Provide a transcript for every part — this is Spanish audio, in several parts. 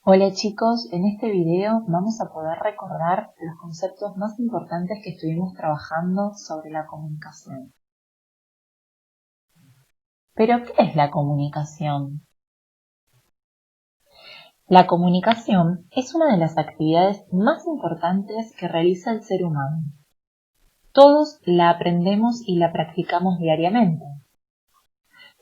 Hola chicos, en este video vamos a poder recordar los conceptos más importantes que estuvimos trabajando sobre la comunicación. ¿Pero qué es la comunicación? La comunicación es una de las actividades más importantes que realiza el ser humano. Todos la aprendemos y la practicamos diariamente.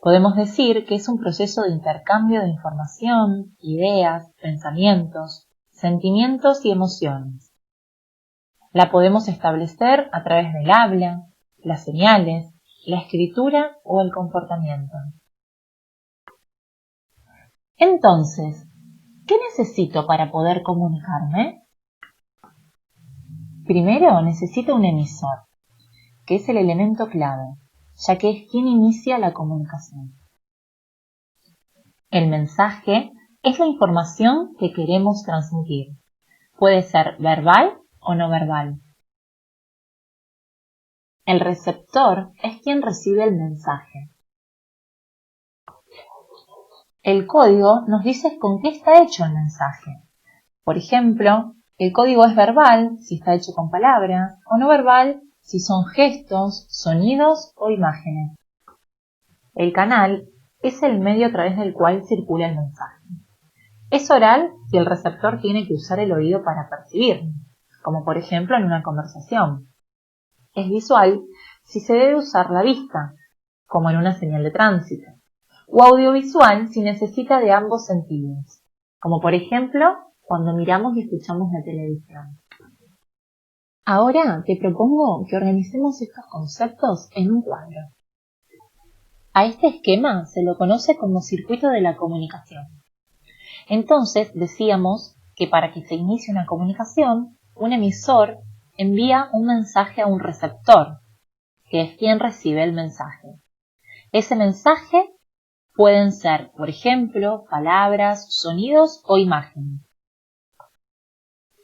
Podemos decir que es un proceso de intercambio de información, ideas, pensamientos, sentimientos y emociones. La podemos establecer a través del habla, las señales, la escritura o el comportamiento. Entonces, ¿qué necesito para poder comunicarme? Primero necesito un emisor, que es el elemento clave, ya que es quien inicia la comunicación. El mensaje es la información que queremos transmitir. Puede ser verbal o no verbal. El receptor es quien recibe el mensaje. El código nos dice con qué está hecho el mensaje. Por ejemplo, el código es verbal si está hecho con palabras o no verbal si son gestos, sonidos o imágenes. El canal es el medio a través del cual circula el mensaje. Es oral si el receptor tiene que usar el oído para percibirlo, como por ejemplo en una conversación. Es visual si se debe usar la vista, como en una señal de tránsito. O audiovisual si necesita de ambos sentidos, como por ejemplo cuando miramos y escuchamos la televisión. Ahora te propongo que organicemos estos conceptos en un cuadro. A este esquema se lo conoce como circuito de la comunicación. Entonces decíamos que para que se inicie una comunicación, un emisor envía un mensaje a un receptor, que es quien recibe el mensaje. Ese mensaje pueden ser, por ejemplo, palabras, sonidos o imágenes.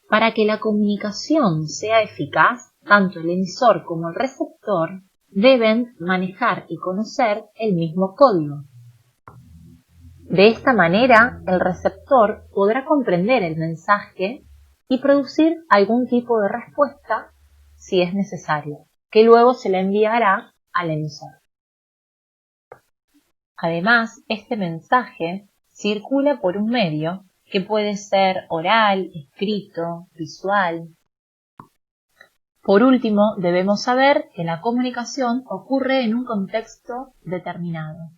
Para que la comunicación sea eficaz, tanto el emisor como el receptor deben manejar y conocer el mismo código. De esta manera, el receptor podrá comprender el mensaje y producir algún tipo de respuesta si es necesario, que luego se le enviará al emisor. Además, este mensaje circula por un medio que puede ser oral, escrito, visual. Por último, debemos saber que la comunicación ocurre en un contexto determinado.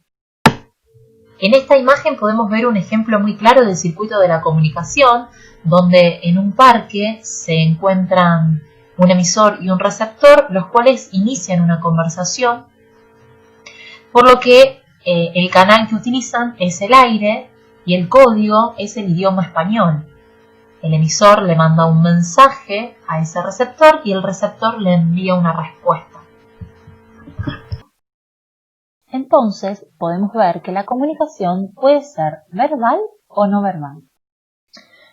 En esta imagen podemos ver un ejemplo muy claro del circuito de la comunicación, donde en un parque se encuentran un emisor y un receptor, los cuales inician una conversación, por lo que el canal que utilizan es el aire y el código es el idioma español. El emisor le manda un mensaje a ese receptor y el receptor le envía una respuesta. Entonces podemos ver que la comunicación puede ser verbal o no verbal.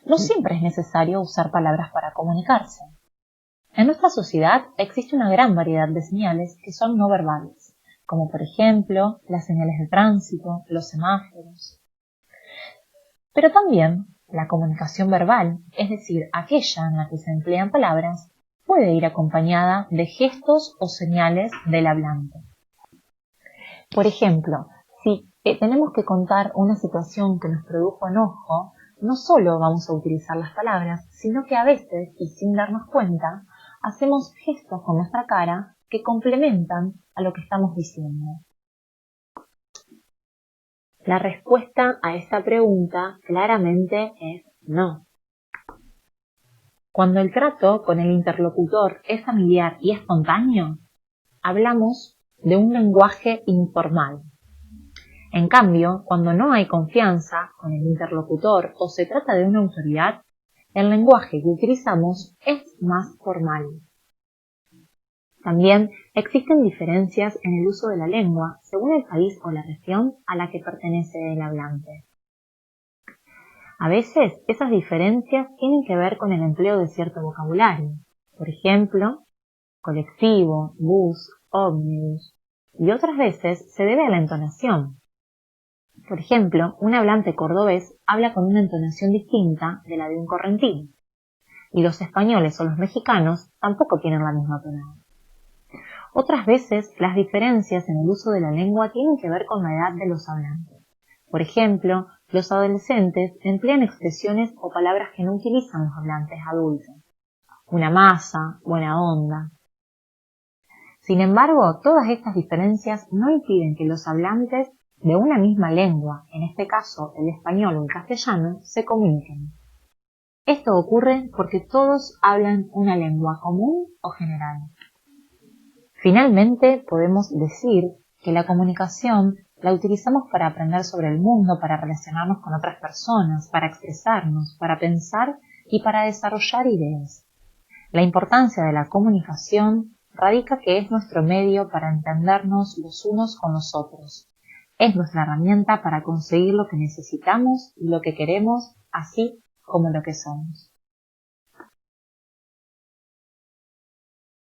No siempre es necesario usar palabras para comunicarse. En nuestra sociedad existe una gran variedad de señales que son no verbales, como por ejemplo las señales de tránsito, los semáforos. Pero también la comunicación verbal, es decir, aquella en la que se emplean palabras, puede ir acompañada de gestos o señales del hablante. Por ejemplo, si tenemos que contar una situación que nos produjo enojo, no solo vamos a utilizar las palabras, sino que a veces, y sin darnos cuenta, hacemos gestos con nuestra cara que complementan a lo que estamos diciendo. La respuesta a esta pregunta claramente es no. Cuando el trato con el interlocutor es familiar y espontáneo, hablamos de un lenguaje informal. En cambio, cuando no hay confianza con el interlocutor o se trata de una autoridad, el lenguaje que utilizamos es más formal. También existen diferencias en el uso de la lengua según el país o la región a la que pertenece el hablante. A veces esas diferencias tienen que ver con el empleo de cierto vocabulario, por ejemplo, colectivo, bus, ómnibus, y otras veces se debe a la entonación. Por ejemplo, un hablante cordobés habla con una entonación distinta de la de un correntino, y los españoles o los mexicanos tampoco tienen la misma tonada. Otras veces, las diferencias en el uso de la lengua tienen que ver con la edad de los hablantes. Por ejemplo, los adolescentes emplean expresiones o palabras que no utilizan los hablantes adultos. Una masa, buena onda. Sin embargo, todas estas diferencias no impiden que los hablantes de una misma lengua, en este caso el español o el castellano, se comuniquen. Esto ocurre porque todos hablan una lengua común o general. Finalmente, podemos decir que la comunicación la utilizamos para aprender sobre el mundo, para relacionarnos con otras personas, para expresarnos, para pensar y para desarrollar ideas. La importancia de la comunicación radica que es nuestro medio para entendernos los unos con los otros. Es nuestra herramienta para conseguir lo que necesitamos y lo que queremos, así como lo que somos.